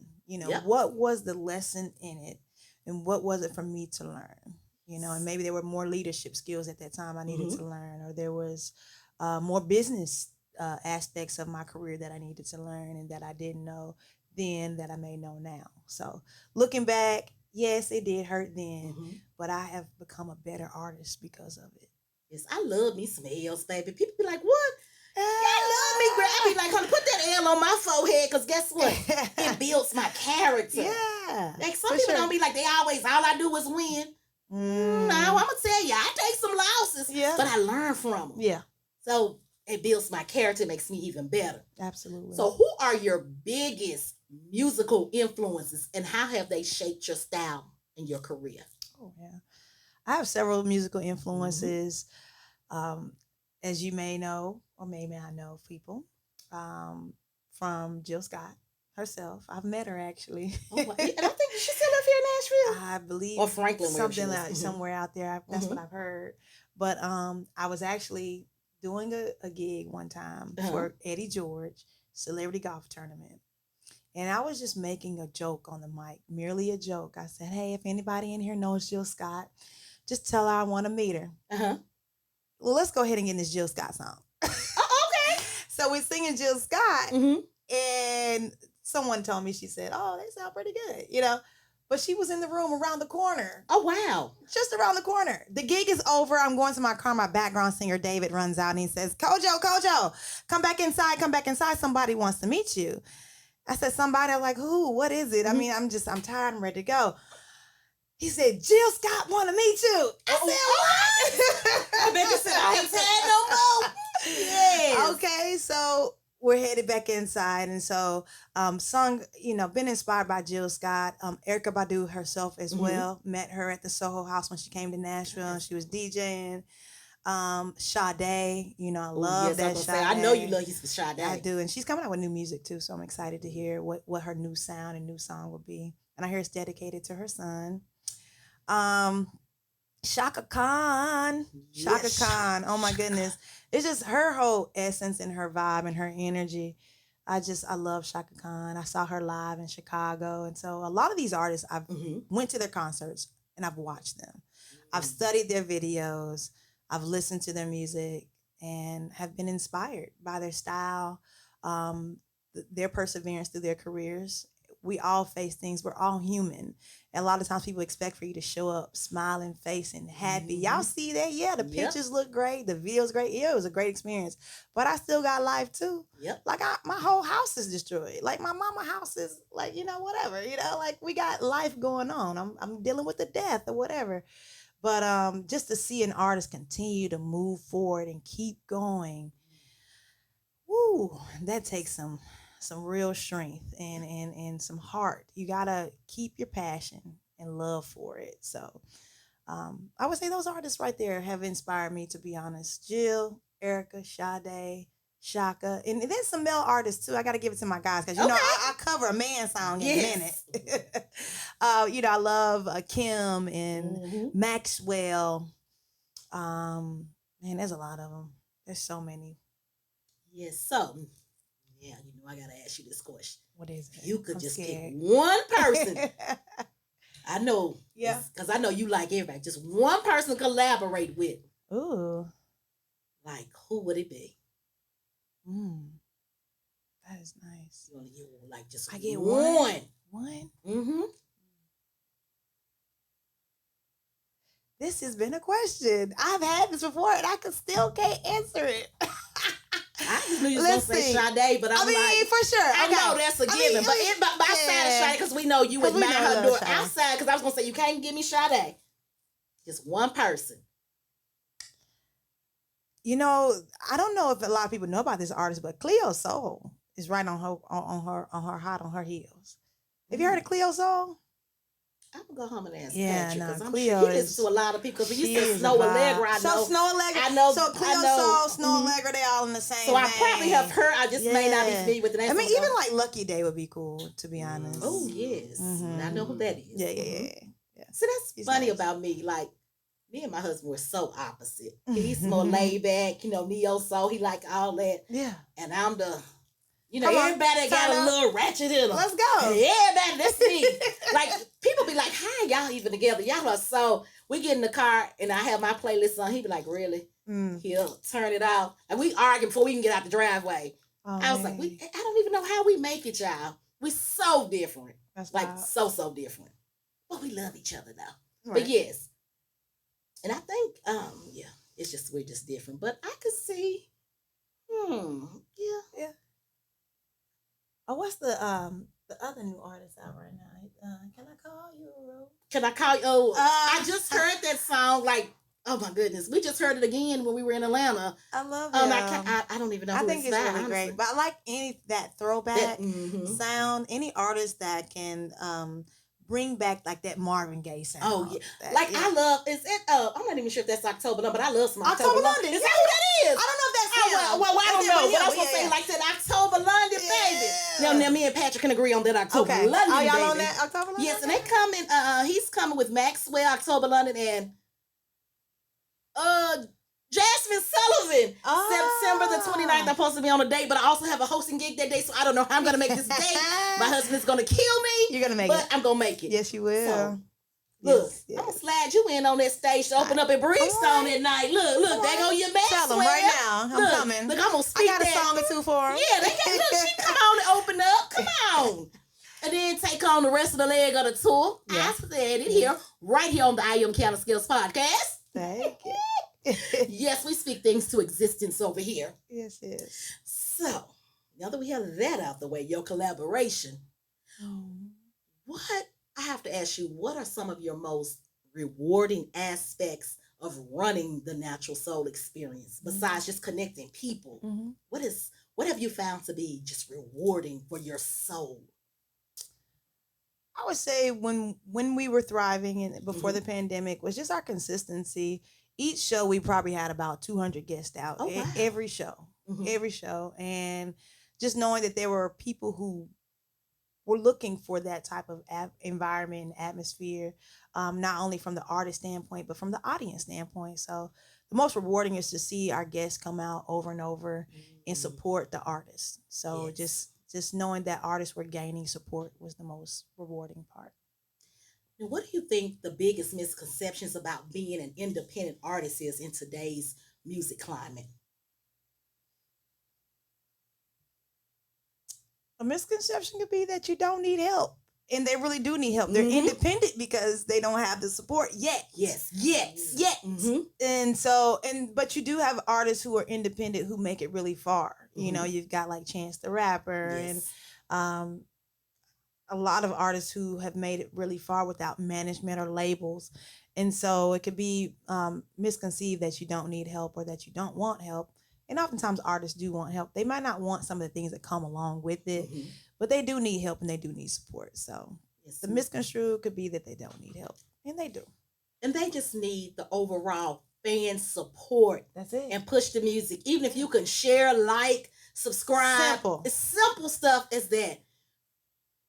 What was the lesson in it? And what was it for me to learn? And maybe there were more leadership skills at that time I needed to learn, or there was more business aspects of my career that I needed to learn and that I didn't know then that I may know now. So looking back, yes, it did hurt then, but I have become a better artist because of it. Yes, I love me some L's, baby. People be like, what? I love me, girl. I be like, honey, put that L on my forehead, because guess what? It builds my character. Yeah. Like some people don't be like, they always, all I do is win. No, I'm going to tell you, I take some losses, but I learn from them. Yeah. So it builds my character, makes me even better. Absolutely. So who are your biggest musical influences and how have they shaped your style in your career? Oh, yeah. I have several musical influences. As you may know, or maybe I know people, from Jill Scott herself. I've met her actually. Oh, and I think she still live here in Nashville. I believe, or Franklin, something like somewhere out there. That's what I've heard. But I was actually doing a gig one time for Eddie George Celebrity Golf Tournament, and I was just making a joke on the mic, merely a joke. I said, "Hey, if anybody in here knows Jill Scott, just tell her I want to meet her." Well, let's go ahead and get in this Jill Scott song. Okay. So we're singing Jill Scott, and someone told me, she said, "Oh, they sound pretty good," you know. But she was in the room around the corner. Oh, wow. Just around the corner. The gig is over. I'm going to my car. My background singer, David, runs out and he says, "CoJo, come back inside. Come back inside. Somebody wants to meet you." I said, "Somebody?" I'm like, "Who? What is it?" I mean, I'm tired. I'm ready to go. He said, "Jill Scott want to meet you." I said, "What?" I bet you said, "I ain't sad no more." Yes. Okay, so we're headed back inside. And so been inspired by Jill Scott. Erykah Badu herself as well. Met her at the Soho House when she came to Nashville. She was DJing. Sade, I love that Sade. I know you love you some Sade. I do. And she's coming out with new music too. So I'm excited to hear what her new sound and new song will be. And I hear it's dedicated to her son. Chaka Khan. Chaka Khan. Oh my goodness. It's just her whole essence and her vibe and her energy. I love Chaka Khan. I saw her live in Chicago. And so a lot of these artists, I've went to their concerts and I've watched them. I've studied their videos. I've listened to their music and have been inspired by their style, their perseverance through their careers. We all face things. We're all human. And a lot of times people expect for you to show up smiling face and happy. Y'all see that? Yeah, the pictures look great. The video's great. Yeah, it was a great experience. But I still got life too. Yep. Like my whole house is destroyed. Like my mama house is like, whatever. Like we got life going on. I'm dealing with the death or whatever. But just to see an artist continue to move forward and keep going, woo, that takes some real strength and some heart. You gotta keep your passion and love for it. So I would say those artists right there have inspired me, to be honest. Jill, Erykah, Sade, Chaka, and then some male artists too. I gotta give it to my guys because I cover a man song in a minute. I love Kim and Maxwell. Man, there's a lot of them. There's so many. Yes. So, yeah, I gotta ask you this question. What is it? You could get one person. I know. Yeah. Because I know you like everybody. Just one person to collaborate with. Ooh. Like, who would it be? That is nice. You like just I get one. One? Mm-hmm. This has been a question. I've had this before and I still can't answer it. I just knew you was going to say Sade, but I mean, for sure. I know that's a given. But outside of Sade, because we know you admire her doing outside, because I was going to say, you can't give me Sade. Just one person. I don't know if a lot of people know about this artist, but Cleo Soul is right on her heels. Have you heard of Cleo Soul? I'm gonna go home and ask Patrick, because I'm Cleo sure he listens to a lot of people. Because when you said Snow Allegra, I know. So Snow Allegra, I know. So Cleo Soul, Snow Allegra, they all in the same. So I probably have heard. I just may not be familiar with the name. I mean, even like Lucky Day would be cool, to be honest. Oh yes, and I know who that is. Yeah. So that's funny about me. Like me and my husband were so opposite. He's more laid back, neo soul. He like all that. Yeah. And I'm the. Everybody got a little ratchet in them. Let's go. Everybody, that's me. Like, people be like, how y'all even together? Y'all are so... We get in the car, and I have my playlist on. He be like, really? He'll turn it off. And we argue before we can get out the driveway. I was like, I don't even know how we make it, y'all. We so different. That's like, wild. so different. But we love each other, though. Right. But yes. And I think, it's just, we're just different. But I could see, yeah. Oh, what's the the other new artist out right now? Can I call you a rose? Can I call you? Oh, I just heard that song. Like, oh my goodness, we just heard it again when we were in Atlanta. I love it. I don't even know. I think it's really great. But I like that throwback sound. Any artist that can bring back like that Marvin Gaye sound. Oh yeah, I love. Is it? I'm not even sure if that's October London, but I love some October London. Is that who that is? I don't know if that's him. Well, I don't know. But I was gonna say like that October London, baby. Now me and Patrick can agree on that October London. Are y'all baby. on that October London? Yes, and they coming. He's coming with Maxwell, October London, and Jasmine Sullivan. September the 29th. I'm supposed to be on a date, but I also have a hosting gig that day, so I don't know how I'm gonna make this date. My husband's gonna kill me. You're gonna make it. But I'm gonna make it. Yes, you will. So, look, I'm gonna slide you in on that stage to open up at Bridgestone at night. Look, there go your Maxwell. Tell them right now. I'm coming. Look, I'm gonna speak I got a song or two for him. Yeah, they can. Look, she come on and open up. Come on. And then take on the rest of the leg of the tour. Yeah. I said it here, right here on the I Am Qiana Scales podcast. Thank you. Yes, we speak things to existence over here. Yes, yes. So, now that we have that out the way, your collaboration, what, I have to ask you, what are some of your most rewarding aspects of running the Natural Soul experience, besides just connecting people? What have you found to be just rewarding for your soul? I would say when we were thriving and before the pandemic was just our consistency. Each show we probably had about 200 guests out. Oh, wow. Every show, and just knowing that there were people who were looking for that type of environment and atmosphere, not only from the artist standpoint but from the audience standpoint. So the most rewarding is to see our guests come out over and over and support the artists. So just knowing that artists were gaining support was the most rewarding part. And what do you think the biggest misconceptions about being an independent artist is in today's music climate? A misconception could be that you don't need help. And they really do need help. They're independent because they don't have the support yet. Yes. And but you do have artists who are independent who make it really far. You know, you've got like Chance the Rapper and a lot of artists who have made it really far without management or labels. And so it could be misconceived that you don't need help or that you don't want help. And oftentimes artists do want help. They might not want some of the things that come along with it, but they do need help and they do need support. So the misconstrued could be that they don't need help, and they do. And they just need the overall fan support. That's it. And push the music. Even if you can share, like, subscribe. Simple. It's simple stuff as that.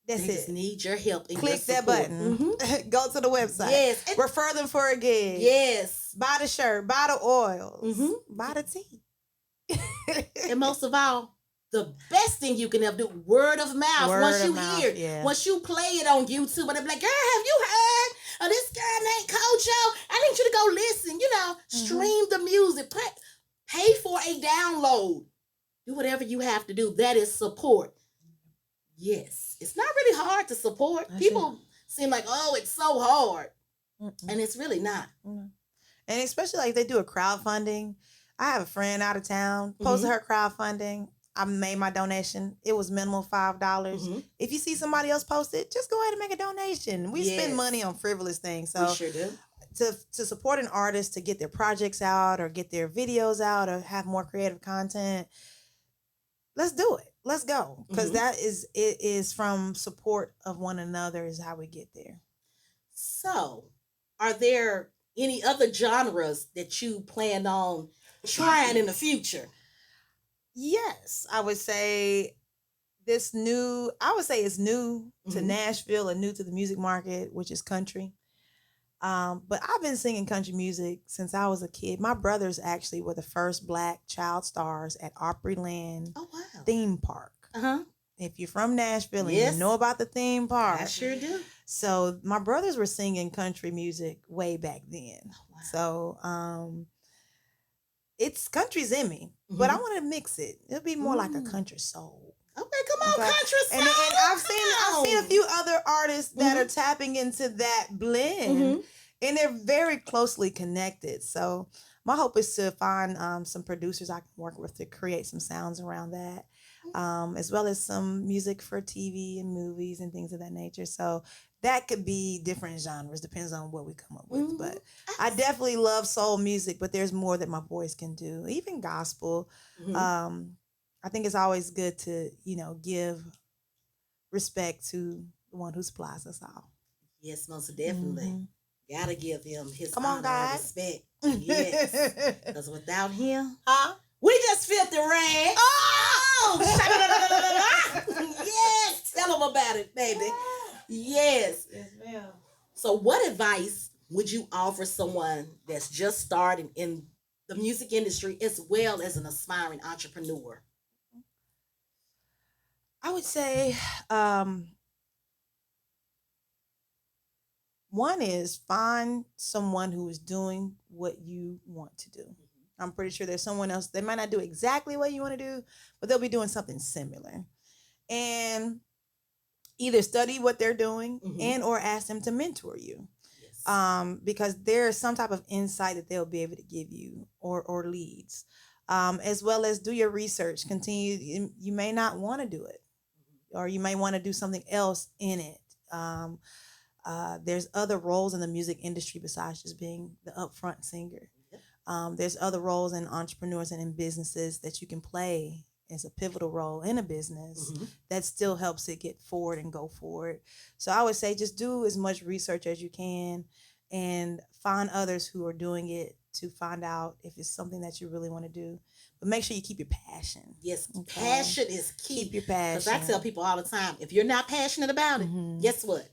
They just need your help. And click that button. Go to the website. Yes. Refer them for a gig. Yes. Buy the shirt. Buy the oils. Buy the tea. And most of all, the best thing you can ever do, word of mouth. Once you hear it, once you play it on YouTube, and they're like, girl, have you heard of this girl named CoJo? I need you to go listen. You know, stream the music. Pay for a download. Do whatever you have to do. That is support. Yes. It's not really hard to support. People seem like, oh, it's so hard. And it's really not. And especially like they do a crowdfunding. I have a friend out of town, posted her crowdfunding. I made my donation. It was minimal $5. If you see somebody else post it, just go ahead and make a donation. We spend money on frivolous things. So we sure do. To support an artist to get their projects out or get their videos out or have more creative content, let's do it. Let's go. Because it is from support of one another is how we get there. So, are there any other genres that you plan on trying in the future? Yes, I would say it's new to Nashville and new to the music market, which is country. But I've been singing country music since I was a kid. My brothers actually were the first Black child stars at Opryland theme park. If you're from Nashville and you know about the theme park. I sure do. So my brothers were singing country music way back then. So it's country's in me, but I want to mix it. It'll be more like a country soul. Okay, come on, country soul. And I've seen a few other artists that are tapping into that blend, and they're very closely connected. So my hope is to find some producers I can work with to create some sounds around that. as well as some music for TV and movies and things of that nature. So that could be different genres, depends on what we come up with. But I definitely love soul music, but there's more that my voice can do, even gospel. I think it's always good to, give respect to the one who supplies us all. Yes, most definitely. Gotta give him his Come on, honor God. and respect. Yes. Because without him, Huh? we just filthy rags. Oh! Yes! Tell them about it, baby. Yes. Yes, ma'am. So what advice would you offer someone that's just starting in the music industry as well as an aspiring entrepreneur? I would say one is find someone who is doing what you want to do. I'm pretty sure there's someone else. They might not do exactly what you want to do, but they'll be doing something similar. And either study what they're doing and or ask them to mentor you. Yes. Because there's some type of insight that they'll be able to give you or leads. As well as do your research. Continue. You may not want to do it, or you may want to do something else in it. There's other roles in the music industry besides just being the upfront singer. There's other roles in entrepreneurs and in businesses that you can play as a pivotal role in a business that still helps it get forward and go forward. So I would say just do as much research as you can and find others who are doing it to find out if it's something that you really want to do. But make sure you keep your passion. Yes, okay? Passion is key. Keep your passion. Because I tell people all the time, if you're not passionate about it, guess what?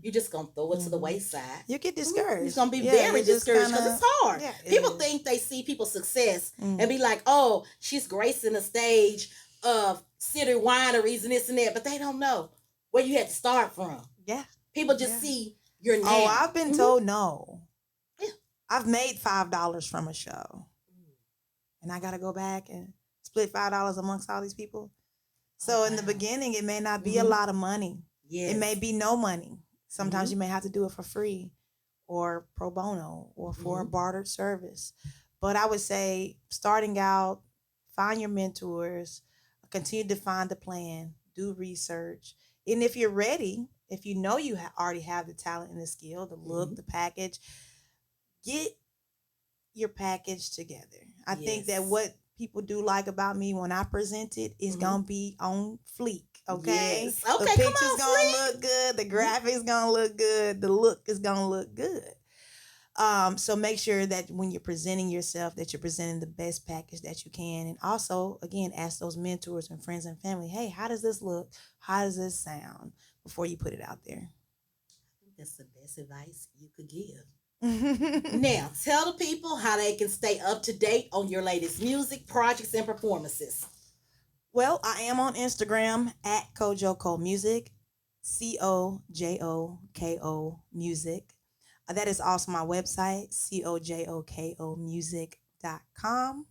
You're just going to throw it to the wayside. You get discouraged. It's going to be very discouraged because it's hard. Yeah, people think they see people's success and be like, oh, she's gracing the stage of City Wineries and this and that. But they don't know where you had to start from. Yeah. People just see your name. Oh, I've been told no. Yeah. I've made $5 from a show. And I got to go back and split $5 amongst all these people. So in the beginning, it may not be a lot of money. Yes. It may be no money. Sometimes you may have to do it for free or pro bono or for a bartered service. But I would say starting out, find your mentors, continue to find the plan, do research. And if you're ready, if you know you already have the talent and the skill, the look, the package, get your package together. I think that what people do like about me when I present it is going to be on fleek. Okay. Yes. Okay. The picture's gonna look good. The graphics gonna look good. The look is gonna look good. So make sure that when you're presenting yourself, that you're presenting the best package that you can. And also, again, ask those mentors and friends and family, hey, how does this look? How does this sound? Before you put it out there. I think that's the best advice you could give. Now, tell the people how they can stay up to date on your latest music, projects, and performances. Well, I am on Instagram at CoJo Ko Music, CoJo Ko Music. That is also my website, CoJoKomusic.com.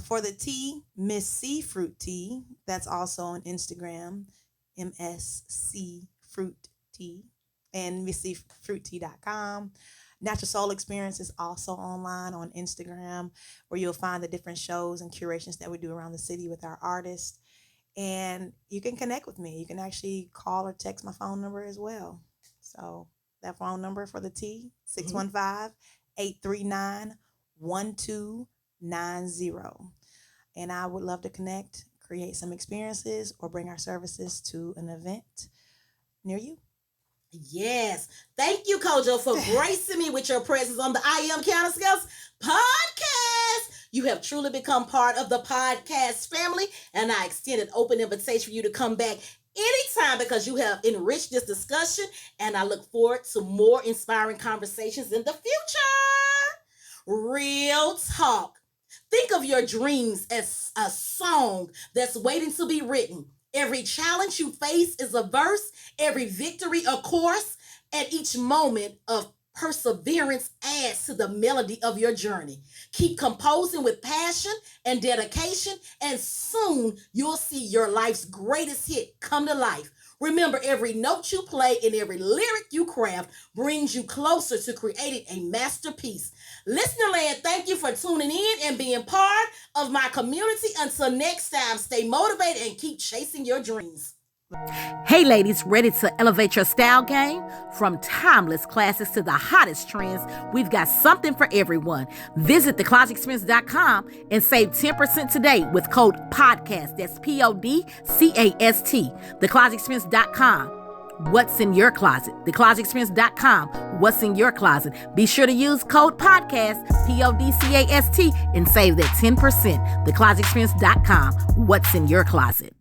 For the tea, Miss C Fruit Tea. That's also on Instagram, MSC Fruit Tea, and MissCFruitTea.com. Natural Soul Experience is also online on Instagram, where you'll find the different shows and curations that we do around the city with our artists. And you can connect with me. You can actually call or text my phone number as well. So that phone number for the T, 615-839-1290. And I would love to connect, create some experiences, or bring our services to an event near you. Yes. Thank you, CoJo, for gracing me with your presence on the I Am Qiana Scales podcast. You have truly become part of the podcast family, and I extend an open invitation for you to come back anytime because you have enriched this discussion, and I look forward to more inspiring conversations in the future. Real talk. Think of your dreams as a song that's waiting to be written. Every challenge you face is a verse, every victory a chorus, and each moment of perseverance adds to the melody of your journey. Keep composing with passion and dedication, and soon you'll see your life's greatest hit come to life. Remember, every note you play and every lyric you craft brings you closer to creating a masterpiece. Listener land, thank you for tuning in and being part of my community. Until next time, stay motivated and keep chasing your dreams. Hey ladies, ready to elevate your style game? From timeless classics to the hottest trends, we've got something for everyone. Visit theclosetexperience.com and save 10% today with code PODCAST. That's PODCAST. Theclosetexperience.com. What's in your closet? Theclosetexperience.com. What's in your closet? Be sure to use code PODCAST, PODCAST, and save that 10%. Theclosetexperience.com. What's in your closet?